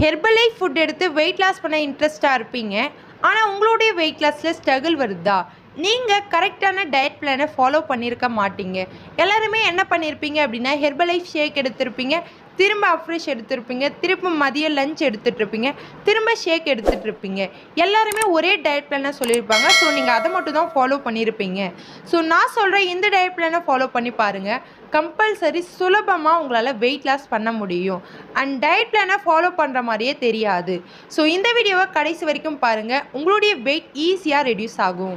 Herbalife food எடுத்து weight loss பண்ண இன்ட்ரெஸ்ட்டாக இருப்பீங்க. ஆனால் உங்களுடைய வெயிட் லாஸில் ஸ்ட்ரகிள் வருதா? நீங்கள் கரெக்டான டயட் பிளானை ஃபாலோ பண்ணியிருக்க மாட்டீங்க. எல்லாருமே என்ன பண்ணியிருப்பீங்க அப்படின்னா, ஹெர்பலைஃப் ஷேக் எடுத்திருப்பீங்க, திரும்ப அஃப்ரெஷ் எடுத்திருப்பீங்க, திரும்ப மதியம் லஞ்ச் எடுத்துகிட்ருப்பீங்க, திரும்ப ஷேக் எடுத்துகிட்ருப்பீங்க. எல்லாருமே ஒரே டயட் பிளானை சொல்லியிருப்பாங்க. ஸோ நீங்கள் அதை மட்டும் தான் ஃபாலோ பண்ணியிருப்பீங்க. ஸோ நான் சொல்கிறேன், இந்த டயட் பிளானை ஃபாலோ பண்ணி பாருங்கள். கம்பல்சரி சுலபமாக உங்களால் வெயிட் லாஸ் பண்ண முடியும். அண்ட் டயட் பிளானை ஃபாலோ பண்ணுற மாதிரியே தெரியாது. ஸோ இந்த வீடியோவை கடைசி வரைக்கும் பாருங்கள். உங்களுடைய வெயிட் ஈஸியாக ரெடியூஸ் ஆகும்.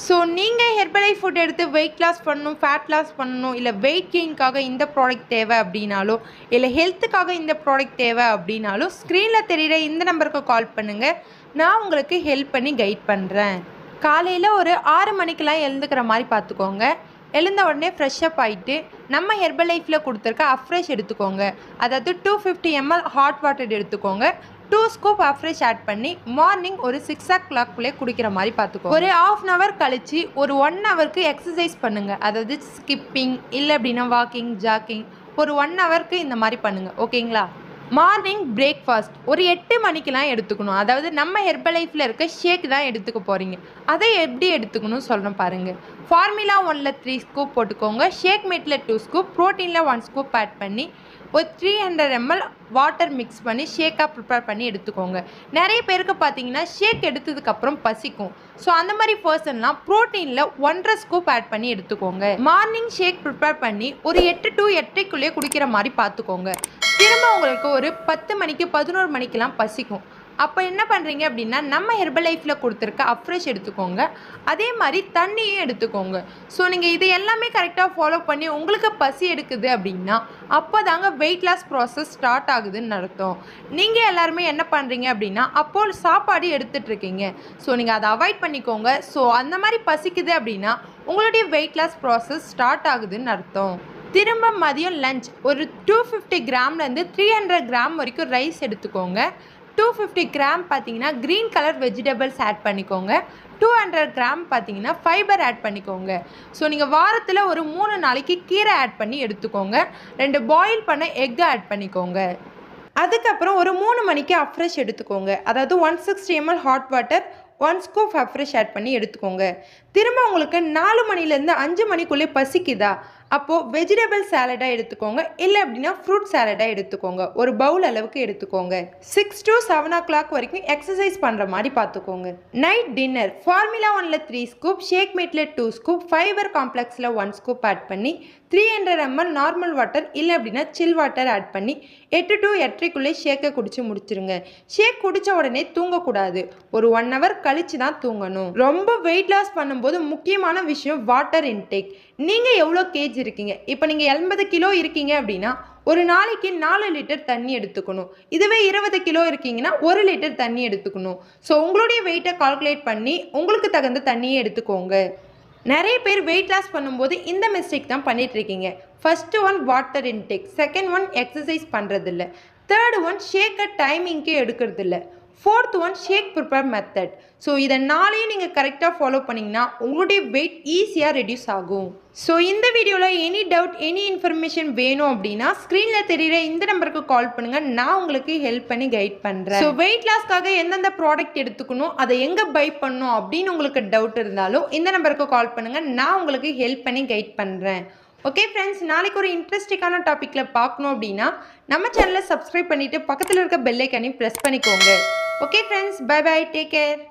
ஸோ நீங்கள் ஹெர்பலைஃப் ஃபுட் எடுத்து வெயிட் லாஸ் பண்ணணும், ஃபேட் லாஸ் பண்ணணும், இல்லை வெயிட் கெயின்காக இந்த ப்ராடக்ட் தேவை அப்படின்னாலோ, இல்லை ஹெல்த்துக்காக இந்த ப்ராடக்ட் தேவை அப்படின்னாலோ, ஸ்க்ரீனில் தெரிகிற இந்த நம்பருக்கு கால் பண்ணுங்கள். நான் உங்களுக்கு ஹெல்ப் பண்ணி கைட் பண்ணுறேன். காலையில் ஒரு 6 மணிக்கெலாம் எழுந்துக்கிற மாதிரி பார்த்துக்கோங்க. எழுந்த உடனே ஃப்ரெஷ்ஷப் ஆகிட்டு நம்ம ஹெர்பலைஃப்பில் கொடுத்துருக்க அஃப்ரெஷ் எடுத்துக்கோங்க. அதாவது 250 ml ஹாட் வாட்டர் எடுத்துக்கோங்க. 2 ஸ்கூப் அஃப்ரெஷ் ஆட் பண்ணி மார்னிங் ஒரு 6 o'clock குடிக்கிற மாதிரி பார்த்துக்கோங்க. ஒரு 1/2 hour கழித்து ஒரு 1 hourக்கு எக்ஸசைஸ் பண்ணுங்கள். அதாவது ஸ்கிப்பிங் இல்லை அப்படின்னா வாக்கிங், ஜாக்கிங் ஒரு 1 hourக்கு இந்த மாதிரி பண்ணுங்கள். ஓகேங்களா? மார்னிங் பிரேக்ஃபாஸ்ட் ஒரு 8 மணிக்கெலாம் எடுத்துக்கணும். அதாவது நம்ம ஹெர்பலைஃப்பில் இருக்க ஷேக் தான் எடுத்துக்க போகிறீங்க. அதை எப்படி எடுத்துக்கணும் சொல்கிறேன் பாருங்கள். ஃபார்முலா 1ல் 3 ஸ்கூப் போட்டுக்கோங்க. ஷேக் மேட்டில் 2 ஸ்கூப், ப்ரோட்டீனில் 1 ஸ்கூப் ஆட் பண்ணி ஒரு 300 ml வாட்டர் மிக்ஸ் பண்ணி ஷேக்காக ப்ரிப்பேர் பண்ணி எடுத்துக்கோங்க. நிறைய பேருக்கு பார்த்தீங்கன்னா ஷேக் எடுத்ததுக்கப்புறம் பசிக்கும். ஸோ அந்த மாதிரி பர்சன்லாம் ப்ரோட்டீனில் 1.5 ஸ்கூப் ஆட் பண்ணி எடுத்துக்கோங்க. மார்னிங் ஷேக் ப்ரிப்பேர் பண்ணி ஒரு 8 to 8:30 குடிக்கிற மாதிரி பார்த்துக்கோங்க. திரும்ப உங்களுக்கு ஒரு 10 மணிக்கு 11 மணிக்கெலாம் பசிக்கும். அப்போ என்ன பண்ணுறீங்க அப்படின்னா, நம்ம ஹெர்பலைஃப்பில் கொடுத்துருக்க அஃப்ரெஷ் எடுத்துக்கோங்க. அதே மாதிரி தண்ணியும் எடுத்துக்கோங்க. ஸோ நீங்கள் இது எல்லாமே கரெக்டாக ஃபாலோ பண்ணி உங்களுக்கு பசி எடுக்குது அப்படின்னா, அப்போ தாங்க வெயிட் லாஸ் ப்ராசஸ் ஸ்டார்ட் ஆகுதுன்னு அர்த்தம். நீங்கள் எல்லாருமே என்ன பண்ணுறீங்க அப்படின்னா, அப்போது சாப்பாடு எடுத்துகிட்ருக்கீங்க. ஸோ நீங்கள் அதை அவாய்ட் பண்ணிக்கோங்க. ஸோ அந்த மாதிரி பசிக்குது அப்படின்னா உங்களுடைய வெயிட் லாஸ் ப்ராசஸ் ஸ்டார்ட் ஆகுதுன்னு அர்த்தம். திரும்ப மதியம் லஞ்ச் ஒரு 250 கிராம்லேருந்து 300 கிராம் வரைக்கும் ரைஸ் எடுத்துக்கோங்க. 250 கிராம் பார்த்தீங்கன்னா க்ரீன் கலர் வெஜிடபிள்ஸ் ஆட் பண்ணிக்கோங்க. 200 கிராம் பார்த்தீங்கன்னா ஃபைபர் ஆட் பண்ணிக்கோங்க. ஸோ நீங்கள் வாரத்தில் ஒரு 3 நாளைக்கு கீரை ஆட் பண்ணி எடுத்துக்கோங்க. 2 பாயில் பண்ண எக் ஆட் பண்ணிக்கோங்க. அதுக்கப்புறம் ஒரு 3 மணிக்கு அஃப்ரெஷ் எடுத்துக்கோங்க. அதாவது 160 ml hot water, 1 scoop Afresh add பண்ணி எடுத்துக்கோங்க. திரும்ப உங்களுக்கு 4 மணிலேருந்து 5 மணிக்குள்ளே பசிக்குதா, அப்போது வெஜிடபிள் சாலடாக எடுத்துக்கோங்க. இல்லை அப்படின்னா ஃப்ரூட் சாலடாக எடுத்துக்கோங்க. ஒரு பவுல் அளவுக்கு எடுத்துக்கோங்க. 6 to 7 o'clock வரைக்கும் எக்ஸசைஸ் பண்ணுற மாதிரி பார்த்துக்கோங்க. நைட் டின்னர் ஃபார்முலா 1ல் 3 ஸ்கூப், ஷேக் மேட்டில் 2 ஸ்கூப், ஃபைபர் காம்ப்ளெக்ஸில் 1 ஸ்கூப் ஆட் பண்ணி 300 ml நார்மல் வாட்டர் இல்லை அப்படின்னா சில் வாட்டர் ஆட் பண்ணி 8 to 8:30 ஷேக்கை குடிச்சு முடிச்சிருங்க. ஷேக் குடித்த உடனே தூங்கக்கூடாது. ஒரு 1 hour கழித்து தான் தூங்கணும். ரொம்ப வெயிட் லாஸ் பண்ணும்போது முக்கியமான விஷயம் வாட்டர் இன்டேக். நீங்கள் எவ்வளோ கேஜ் இருக்கீங்க? இப்போ நீங்கள் 80 கிலோ இருக்கீங்க அப்படின்னா ஒரு நாளைக்கு 4 லிட்டர் தண்ணி எடுத்துக்கணும். இதுவே 20 கிலோ இருக்கீங்கன்னா 1 லிட்டர் தண்ணி எடுத்துக்கணும். ஸோ உங்களுடைய வெயிட்டை கால்குலேட் பண்ணி உங்களுக்கு தகுந்த தண்ணியை எடுத்துக்கோங்க. நிறைய பேர் வெயிட் லாஸ் பண்ணும்போது இந்த மிஸ்டேக் தான் பண்ணிகிட்ருக்கீங்க. First one water intake, second one exercise பண்ணுறதில்ல, தேர்டு ஒன் ஷேக்கை டைமிங்க்கே எடுக்கிறதில்ல, fourth one shake prepare method. So இதை 4ஐயும் நீங்கள் கரெக்டாக ஃபாலோ பண்ணிங்கன்னா உங்களுடைய வெயிட் ஈஸியாக ரெடியூஸ் ஆகும். ஸோ இந்த வீடியோவில் எனி டவுட், எனி இன்ஃபர்மேஷன் வேணும் அப்படின்னா ஸ்க்ரீனில் தெரிகிற இந்த நம்பருக்கு கால் பண்ணுங்கள். நான் உங்களுக்கு ஹெல்ப் பண்ணி கைட் பண்ணுறேன். ஸோ வெயிட் லாஸ்க்காக எந்தெந்த ப்ராடக்ட் எடுத்துக்கணும், அதை எங்கே பை பண்ணணும் அப்படின்னு உங்களுக்கு டவுட் இருந்தாலும் இந்த நம்பருக்கு கால் பண்ணுங்கள். நான் உங்களுக்கு ஹெல்ப் பண்ணி கைட் பண்ணுறேன். ஓகே ஃப்ரெண்ட்ஸ், நாளைக்கு ஒரு இன்ட்ரெஸ்டிங்கான டாப்பிக்கில் பார்க்கணும் அப்படின்னா நம்ம சேனலை சப்ஸ்கிரைப் பண்ணிவிட்டு பக்கத்தில் இருக்க பெல் ஐக்கானையும் ப்ரெஸ் பண்ணிக்கோங்க. Okay friends, bye bye, take care.